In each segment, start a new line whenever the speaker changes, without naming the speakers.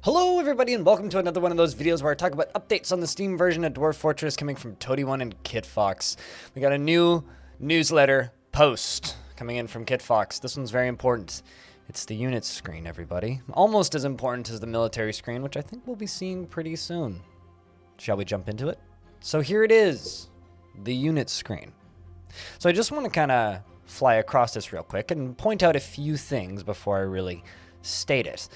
Hello everybody and welcome to another one of those videos where I talk about updates on the Steam version of Dwarf Fortress coming from Toady1 and KitFox. We got a new newsletter post coming in from KitFox. This one's very important. It's the units screen, everybody. Almost as important as the military screen, which I think we'll be seeing pretty soon. Shall we jump into it? So here it is, the units screen. So I just want to kind of fly across this real quick and point out a few things before I really state it.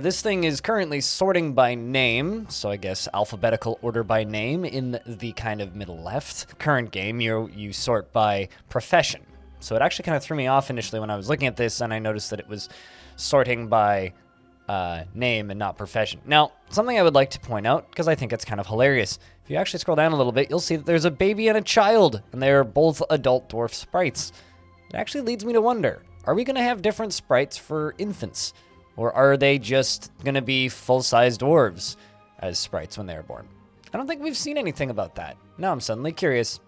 This thing is currently sorting by name, so I guess alphabetical order by name in the kind of middle left. Current game, you sort by profession. So it actually kind of threw me off initially when I was looking at this, and I noticed that it was sorting by name and not profession. Now, something I would like to point out, because I think it's kind of hilarious. If you actually scroll down a little bit, you'll see that there's a baby and a child, and they're both adult dwarf sprites. It actually leads me to wonder, are we going to have different sprites for infants? Or are they just going to be full-size dwarves as sprites when they are born? I don't think we've seen anything about that. Now I'm suddenly curious.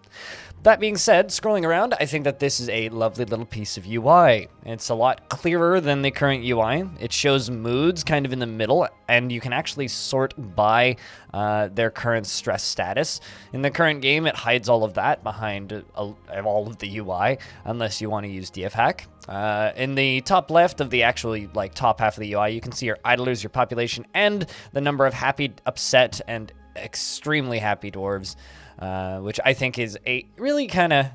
That being said, scrolling around, I think that this is a lovely little piece of UI. It's a lot clearer than the current UI. It shows moods kind of in the middle, and you can actually sort by their current stress status. In the current game, it hides all of that behind all of the UI, unless you want to use DFHack. In the top left of the actually top half of the UI, you can see your idlers, your population, and the number of happy, upset, and extremely happy dwarves. Which I think is a really kind of,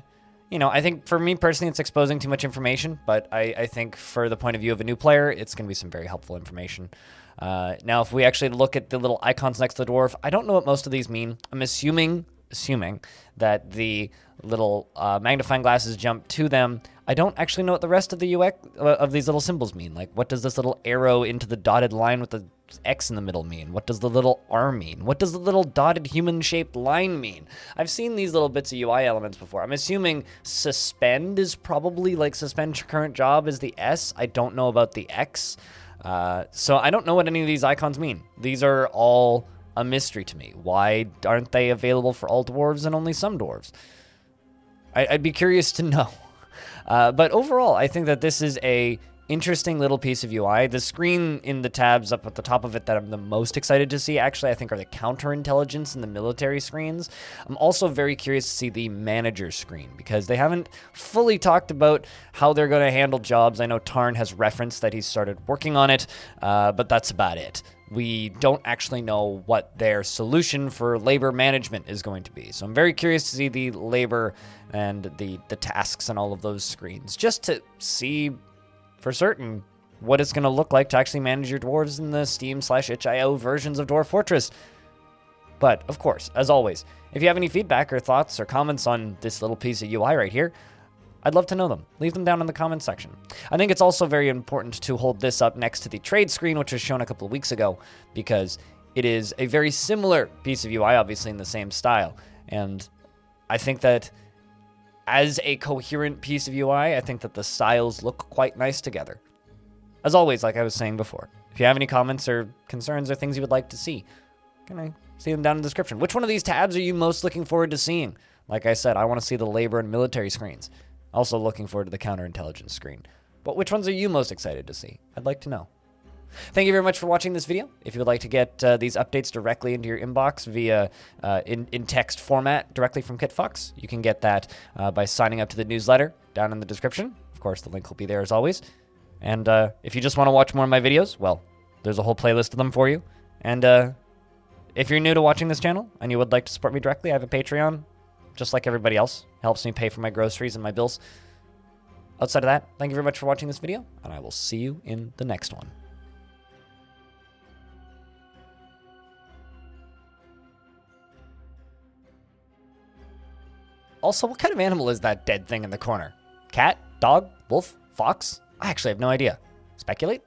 I think for me personally, it's exposing too much information, but I think for the point of view of a new player, it's going to be some very helpful information. Now, if we actually look at the little icons next to the dwarf, I don't know what most of these mean. I'm assuming that the little magnifying glasses jump to them. I don't actually know what the rest of the UX of these little symbols mean. Like, what does this little arrow into the dotted line with the X in the middle mean? What does the little R mean? What does the little dotted human-shaped line mean? I've seen these little bits of UI elements before. I'm assuming suspend is probably suspend current job is the S. I don't know about the X. So I don't know what any of these icons mean. These are all a mystery to me. Why aren't they available for all dwarves and only some dwarves? I'd be curious to know. But overall, I think that this is a interesting little piece of UI. The screen in the tabs up at the top of it that I'm the most excited to see, actually, I think are the counterintelligence and the military screens. I'm also very curious to see the manager screen, because they haven't fully talked about how they're going to handle jobs. I know Tarn has referenced that he's started working on it, but that's about it. We don't actually know what their solution for labor management is going to be. So I'm very curious to see the labor and the tasks and all of those screens, just to see for certain what it's going to look like to actually manage your dwarves in the Steam/itch.io versions of Dwarf Fortress. But, of course, as always, if you have any feedback or thoughts or comments on this little piece of UI right here, I'd love to know them. Leave them down in the comments section. I think it's also very important to hold this up next to the trade screen, which was shown a couple of weeks ago, because it is a very similar piece of UI, obviously in the same style. And I think that as a coherent piece of UI, I think that the styles look quite nice together. As always, like I was saying before, if you have any comments or concerns or things you would like to see, can I see them down in the description? Which one of these tabs are you most looking forward to seeing? Like I said, I want to see the labor and military screens. Also looking forward to the counterintelligence screen. But which ones are you most excited to see? I'd like to know. Thank you very much for watching this video. If you would like to get these updates directly into your inbox via in text format directly from KitFox, you can get that by signing up to the newsletter down in the description. Of course, the link will be there as always. And if you just want to watch more of my videos, well, there's a whole playlist of them for you. And if you're new to watching this channel and you would like to support me directly, I have a Patreon, just like everybody else. It helps me pay for my groceries and my bills. Outside of that, thank you very much for watching this video, and I will see you in the next one. Also, what kind of animal is that dead thing in the corner? Cat? Dog? Wolf? Fox? I actually have no idea. Speculate?